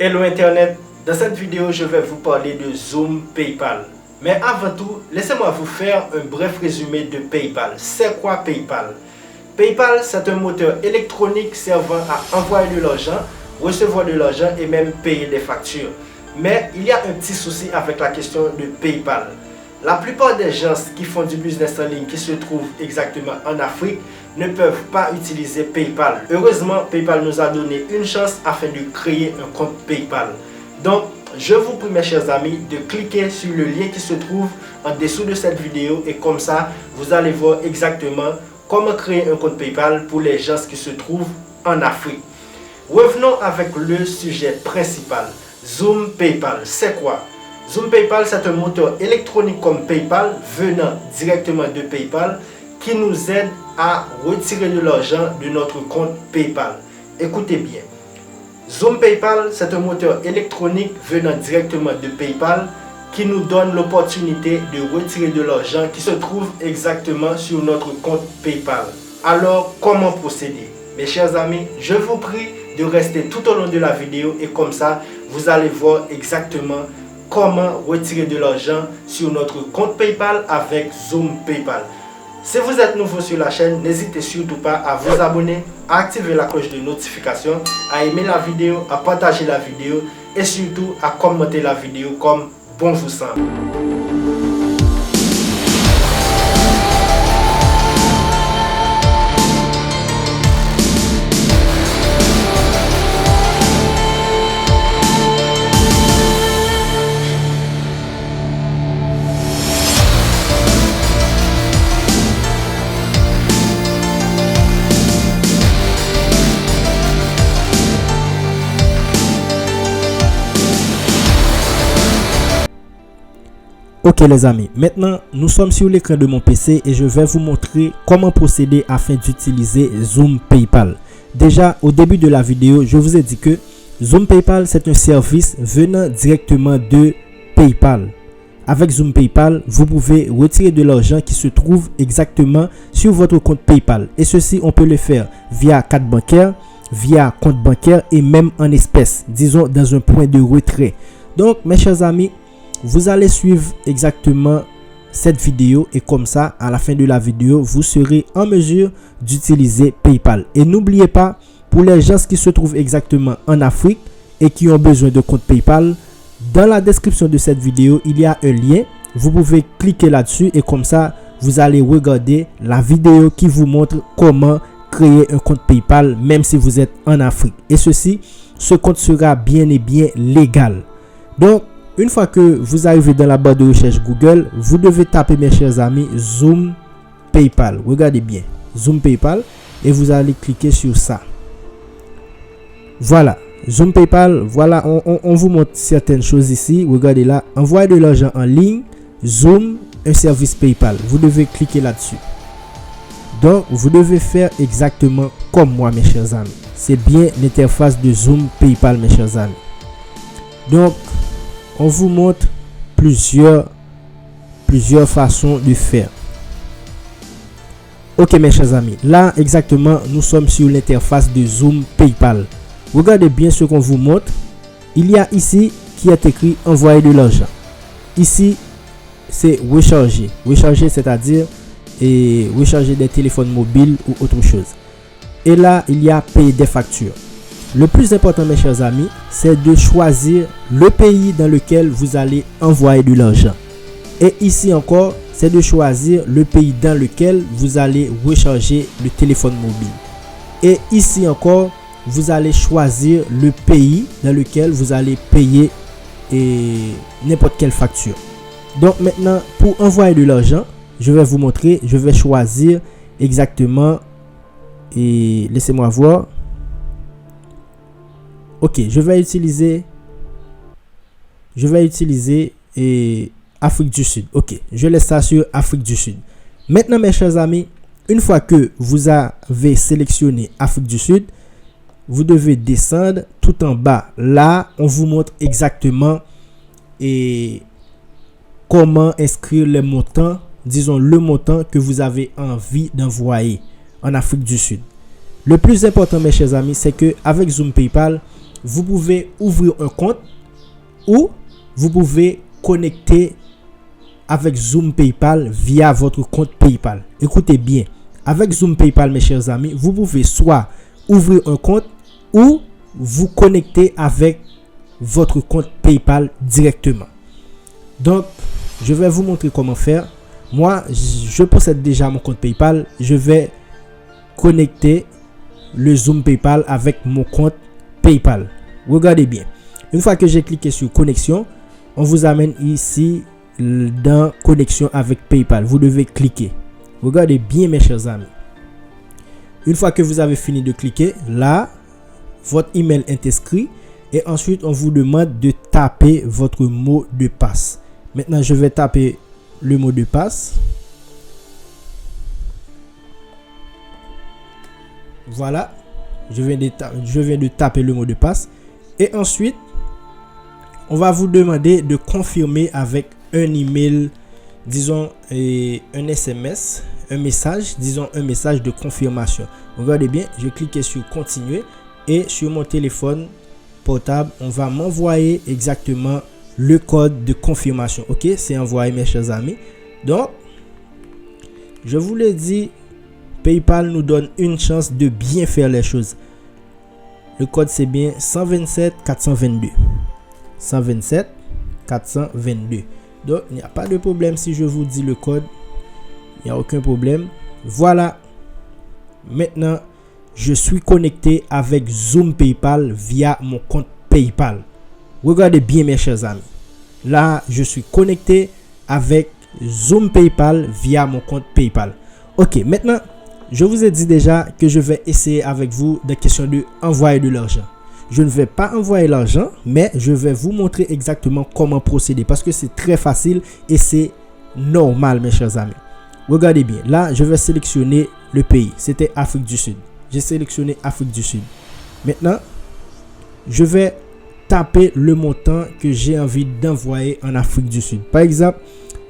Hello Internet, dans cette vidéo je vais vous parler de Zoom PayPal. Mais avant tout, laissez-moi vous faire un bref résumé de PayPal. C'est quoi PayPal? PayPal, c'est un moteur électronique servant à envoyer de l'argent, recevoir de l'argent et même payer des factures. Mais il y a un petit souci avec la question de PayPal. La plupart des gens qui font du business en ligne qui se trouvent exactement en Afrique ne peuvent pas utiliser PayPal. Heureusement, PayPal nous a donné une chance afin de créer un compte PayPal. Donc, je vous prie mes chers amis de cliquer sur le lien qui se trouve en dessous de cette vidéo et comme ça, vous allez voir exactement comment créer un compte PayPal pour les gens qui se trouvent en Afrique. Revenons avec le sujet principal. Zoom PayPal, c'est quoi? Zoom PayPal, c'est un moteur électronique comme PayPal venant directement de PayPal qui nous aide à retirer de l'argent de notre compte PayPal. Écoutez bien. Zoom PayPal, c'est un moteur électronique venant directement de PayPal qui nous donne l'opportunité de retirer de l'argent qui se trouve exactement sur notre compte PayPal. Alors, comment procéder? Mes chers amis, je vous prie de rester tout au long de la vidéo et comme ça, vous allez voir exactement comment retirer de l'argent sur notre compte PayPal avec Zoom PayPal. Si vous êtes nouveau sur la chaîne, n'hésitez surtout pas à vous abonner, à activer la cloche de notification, à aimer la vidéo, à partager la vidéo et surtout à commenter la vidéo comme bon vous semble. Ok les amis, maintenant nous sommes sur l'écran de mon PC et je vais vous montrer comment procéder afin d'utiliser Zoom PayPal. Déjà au début de la vidéo, je vous ai dit que Zoom PayPal c'est un service venant directement de PayPal. Avec Zoom PayPal, vous pouvez retirer de l'argent qui se trouve exactement sur votre compte PayPal. Et ceci, on peut le faire via carte bancaire, via compte bancaire et même en espèces, disons dans un point de retrait. Donc mes chers amis, vous allez suivre exactement cette vidéo et comme ça, à la fin de la vidéo, vous serez en mesure d'utiliser PayPal. Et n'oubliez pas, pour les gens qui se trouvent exactement en Afrique et qui ont besoin de compte PayPal, dans la description de cette vidéo, il y a un lien. Vous pouvez cliquer là-dessus et comme ça, vous allez regarder la vidéo qui vous montre comment créer un compte PayPal même si vous êtes en Afrique. Et ce compte sera bien et bien légal. Donc, une fois que vous arrivez dans la barre de recherche Google, vous devez taper, mes chers amis, Zoom PayPal. Regardez bien, Zoom PayPal et vous allez cliquer sur ça. Voilà, Zoom PayPal, voilà, on vous montre certaines choses ici. Regardez là, envoyer de l'argent en ligne, Zoom, un service PayPal. Vous devez cliquer là-dessus. Donc, vous devez faire exactement comme moi, mes chers amis. C'est bien l'interface de Zoom PayPal, mes chers amis. Donc, on vous montre plusieurs façons de faire. Ok mes chers amis, là exactement nous sommes sur l'interface de Zoom PayPal. Regardez bien ce qu'on vous montre. Il y a ici qui est écrit envoyer de l'argent. Ici c'est recharger. Recharger c'est-à-dire recharger des téléphones mobiles ou autre chose. Et là il y a payer des factures. Le plus important mes chers amis, c'est de choisir le pays dans lequel vous allez envoyer de l'argent. Et ici encore, c'est de choisir le pays dans lequel vous allez recharger le téléphone mobile. Et ici encore, vous allez choisir le pays dans lequel vous allez payer n'importe quelle facture. Donc maintenant, pour envoyer de l'argent, je vais vous montrer, je vais choisir exactement et laissez-moi voir. Ok, je vais utiliser Afrique du Sud. Ok, je laisse ça sur Afrique du Sud. Maintenant, mes chers amis, une fois que vous avez sélectionné Afrique du Sud, vous devez descendre tout en bas. Là, on vous montre exactement comment inscrire les montants, disons le montant que vous avez envie d'envoyer en Afrique du Sud. Le plus important, mes chers amis, c'est que avec Zoom PayPal, vous pouvez ouvrir un compte ou vous pouvez connecter avec Zoom PayPal via votre compte PayPal. Écoutez bien, avec Zoom PayPal, mes chers amis, vous pouvez soit ouvrir un compte ou vous connecter avec votre compte PayPal directement. Donc, je vais vous montrer comment faire. Moi, je possède déjà mon compte PayPal. Je vais connecter le Zoom PayPal avec mon compte PayPal. Regardez bien. Une fois que j'ai cliqué sur connexion, on vous amène ici dans connexion avec PayPal. Vous devez cliquer. Regardez bien, mes chers amis. Une fois que vous avez fini de cliquer, là, votre email est inscrit et ensuite on vous demande de taper votre mot de passe. Maintenant, je vais taper le mot de passe. Voilà, je viens de taper le mot de passe et ensuite on va vous demander de confirmer avec un email, disons un SMS, un message de confirmation. Regardez bien, je clique sur continuer et sur mon téléphone portable, on va m'envoyer exactement le code de confirmation. OK, c'est envoyé, mes chers amis. Donc, je vous l'ai dit, PayPal nous donne une chance de bien faire les choses. Le code, c'est bien 127 422. 127 422. Donc, il n'y a pas de problème si je vous dis le code. Il n'y a aucun problème. Voilà. Maintenant, je suis connecté avec Zoom PayPal via mon compte PayPal. Regardez bien, mes chers amis. Là, je suis connecté avec Zoom PayPal via mon compte PayPal. OK, maintenant, je vous ai dit déjà que je vais essayer avec vous des questions de envoyer de l'argent. Je ne vais pas envoyer l'argent, mais je vais vous montrer exactement comment procéder parce que c'est très facile et c'est normal, mes chers amis. Regardez bien. Là, je vais sélectionner le pays. C'était Afrique du Sud. J'ai sélectionné Afrique du Sud. Maintenant, je vais taper le montant que j'ai envie d'envoyer en Afrique du Sud. Par exemple,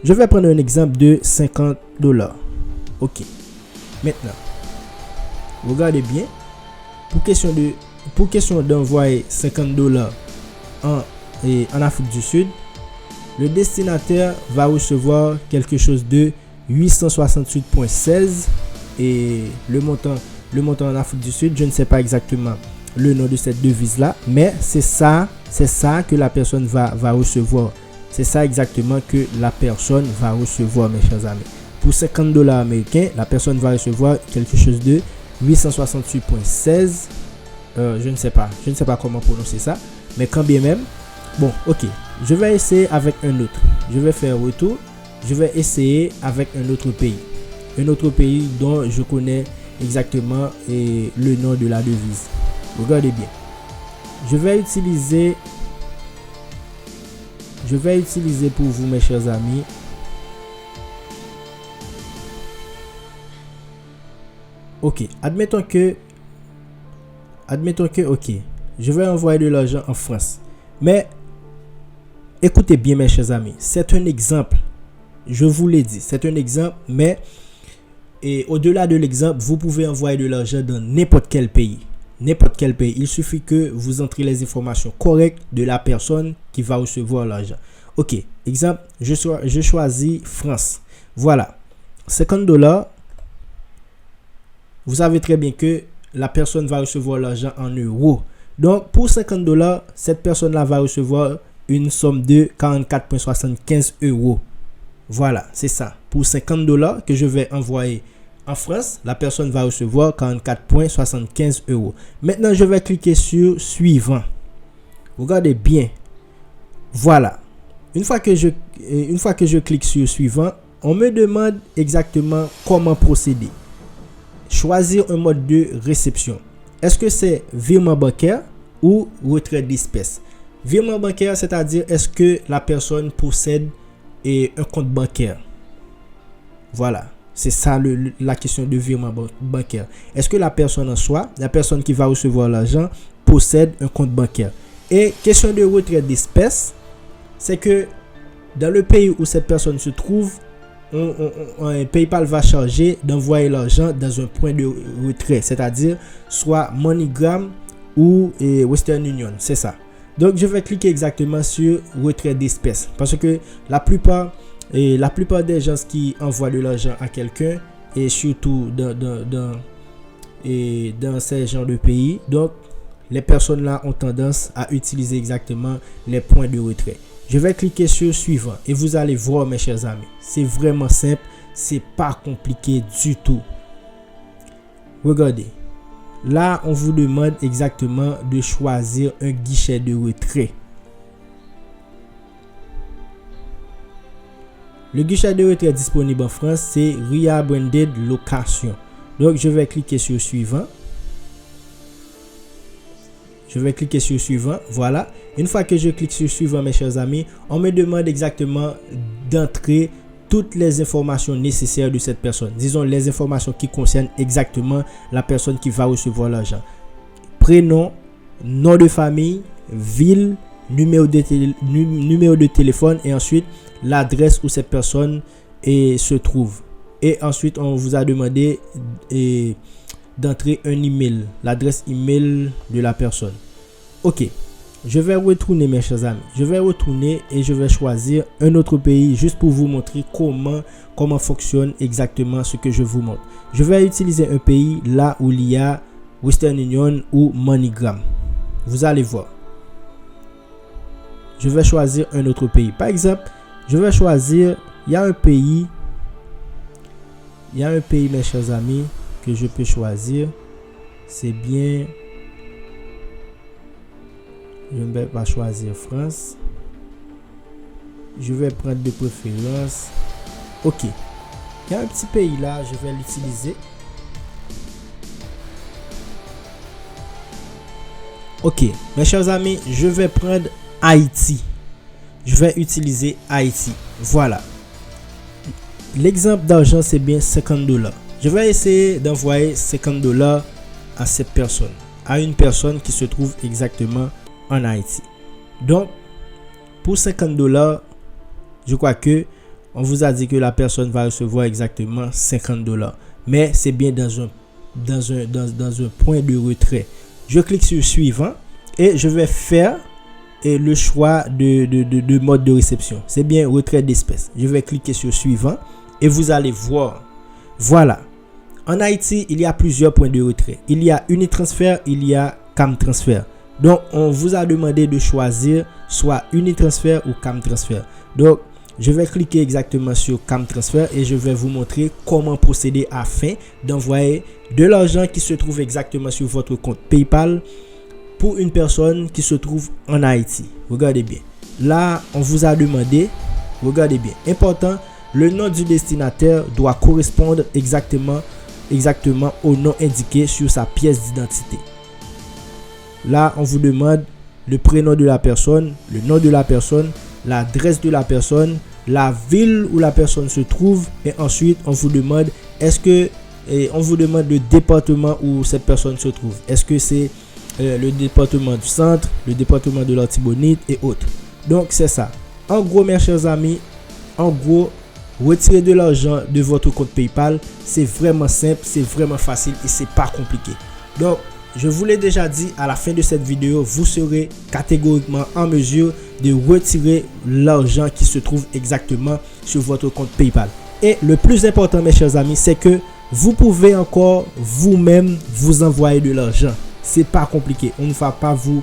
je vais prendre un exemple de $50. OK. Maintenant, regardez bien. Pour question d'envoyer $50 en Afrique du Sud, le destinataire va recevoir quelque chose de 868,16 et le montant en Afrique du Sud, je ne sais pas exactement le nom de cette devise là, mais c'est ça que la personne va recevoir. C'est ça exactement que la personne va recevoir, mes chers amis. Pour $50 américains, la personne va recevoir quelque chose de 868,16. Je ne sais pas comment prononcer ça, mais quand bien même. Bon, OK. Je vais essayer avec un autre. Je vais faire retour. Je vais essayer avec un autre pays. Un autre pays dont je connais exactement le nom de la devise. Regardez bien. Je vais utiliser pour vous, mes chers amis, OK. Admettons que OK. Je vais envoyer de l'argent en France. Mais écoutez bien, mes chers amis, c'est un exemple. Je vous l'ai dit, c'est un exemple, mais au-delà de l'exemple, vous pouvez envoyer de l'argent dans n'importe quel pays. N'importe quel pays. Il suffit que vous entrez les informations correctes de la personne qui va recevoir l'argent. OK. Exemple, je choisis France. Voilà. $50. Vous savez très bien que la personne va recevoir l'argent en euros. Donc, pour $50, cette personne-là va recevoir une somme de 44,75 €. Voilà, c'est ça. Pour $50 que je vais envoyer en France, la personne va recevoir 44,75 €. Maintenant, je vais cliquer sur suivant. Regardez bien. Voilà. Une fois que je clique sur suivant, on me demande exactement comment procéder. Choisir un mode de réception. Est-ce que c'est virement bancaire ou retrait d'espèces? Virement bancaire, c'est-à-dire est-ce que la personne possède un compte bancaire? Voilà, c'est ça la question de virement bancaire. Est-ce que la personne en soi, la personne qui va recevoir l'argent, possède un compte bancaire? Et question de retrait d'espèces, c'est que dans le pays où cette personne se trouve, PayPal va charger d'envoyer l'argent dans un point de retrait, c'est-à-dire soit MoneyGram ou Western Union, c'est ça. Donc je vais cliquer exactement sur retrait d'espèces parce que la plupart des gens qui envoient de l'argent à quelqu'un et surtout dans ces genres de pays, donc les personnes là ont tendance à utiliser exactement les points de retrait. Je vais cliquer sur suivant et vous allez voir mes chers amis, c'est vraiment simple, c'est pas compliqué du tout. Regardez, là on vous demande exactement de choisir un guichet de retrait. Le guichet de retrait disponible en France, c'est RIA Branded Location. Donc je vais cliquer sur suivant. Voilà. Une fois que je clique sur suivant, mes chers amis, on me demande exactement d'entrer toutes les informations nécessaires de cette personne. Disons les informations qui concernent exactement la personne qui va recevoir l'argent. Prénom, nom de famille, ville, numéro de téléphone et ensuite l'adresse où cette personne se trouve. Et ensuite, on vous a demandé d'entrer un email, l'adresse email de la personne. Ok, je vais retourner mes chers amis. Je vais retourner et je vais choisir un autre pays juste pour vous montrer comment fonctionne exactement ce que je vous montre. Je vais utiliser un pays là où il y a Western Union ou MoneyGram. Vous allez voir. Je vais choisir un autre pays. Par exemple, je vais choisir, il y a un pays mes chers amis que je peux choisir. C'est bien. Je ne vais pas choisir France. Je vais prendre de préférence. Ok. Il y a un petit pays là, je vais l'utiliser. Ok, mes chers amis, je vais prendre Haïti. Je vais utiliser Haïti. Voilà. L'exemple d'argent, c'est bien $50. Je vais essayer d'envoyer $50 à cette personne. À une personne qui se trouve exactement en Haïti. Donc, pour $50, je crois que on vous a dit que la personne va recevoir exactement $50. Mais c'est bien dans un point de retrait. Je clique sur suivant et je vais faire le choix de mode de réception. C'est bien retrait d'espèces. Je vais cliquer sur suivant et vous allez voir. Voilà. En Haïti, il y a plusieurs points de retrait. Il y a Unitransfer, il y a Camtransfer. Donc, on vous a demandé de choisir soit Unitransfer ou Camtransfer. Donc, je vais cliquer exactement sur Camtransfer et je vais vous montrer comment procéder afin d'envoyer de l'argent qui se trouve exactement sur votre compte PayPal pour une personne qui se trouve en Haïti. Regardez bien. Là, on vous a demandé, regardez bien, important, le nom du destinataire doit correspondre exactement au nom indiqué sur sa pièce d'identité. Là, on vous demande le prénom de la personne, le nom de la personne, l'adresse de la personne, la ville où la personne se trouve et ensuite on vous demande le département où cette personne se trouve. Est-ce que c'est le département du centre, le département de l'Artibonite et autres. Donc c'est ça. En gros, mes chers amis, retirer de l'argent de votre compte PayPal, c'est vraiment simple, c'est vraiment facile et c'est pas compliqué. Donc je vous l'ai déjà dit, à la fin de cette vidéo, vous serez catégoriquement en mesure de retirer l'argent qui se trouve exactement sur votre compte PayPal. Et le plus important, mes chers amis, c'est que vous pouvez encore vous-même vous envoyer de l'argent. C'est pas compliqué. On ne va pas vous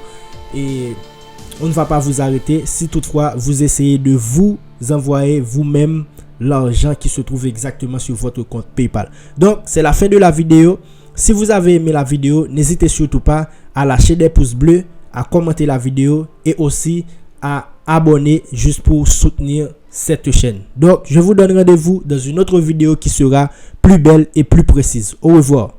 arrêter si toutefois vous essayez de vous envoyer vous-même l'argent qui se trouve exactement sur votre compte PayPal. Donc, c'est la fin de la vidéo. Si vous avez aimé la vidéo, n'hésitez surtout pas à lâcher des pouces bleus, à commenter la vidéo et aussi à abonner juste pour soutenir cette chaîne. Donc, je vous donne rendez-vous dans une autre vidéo qui sera plus belle et plus précise. Au revoir.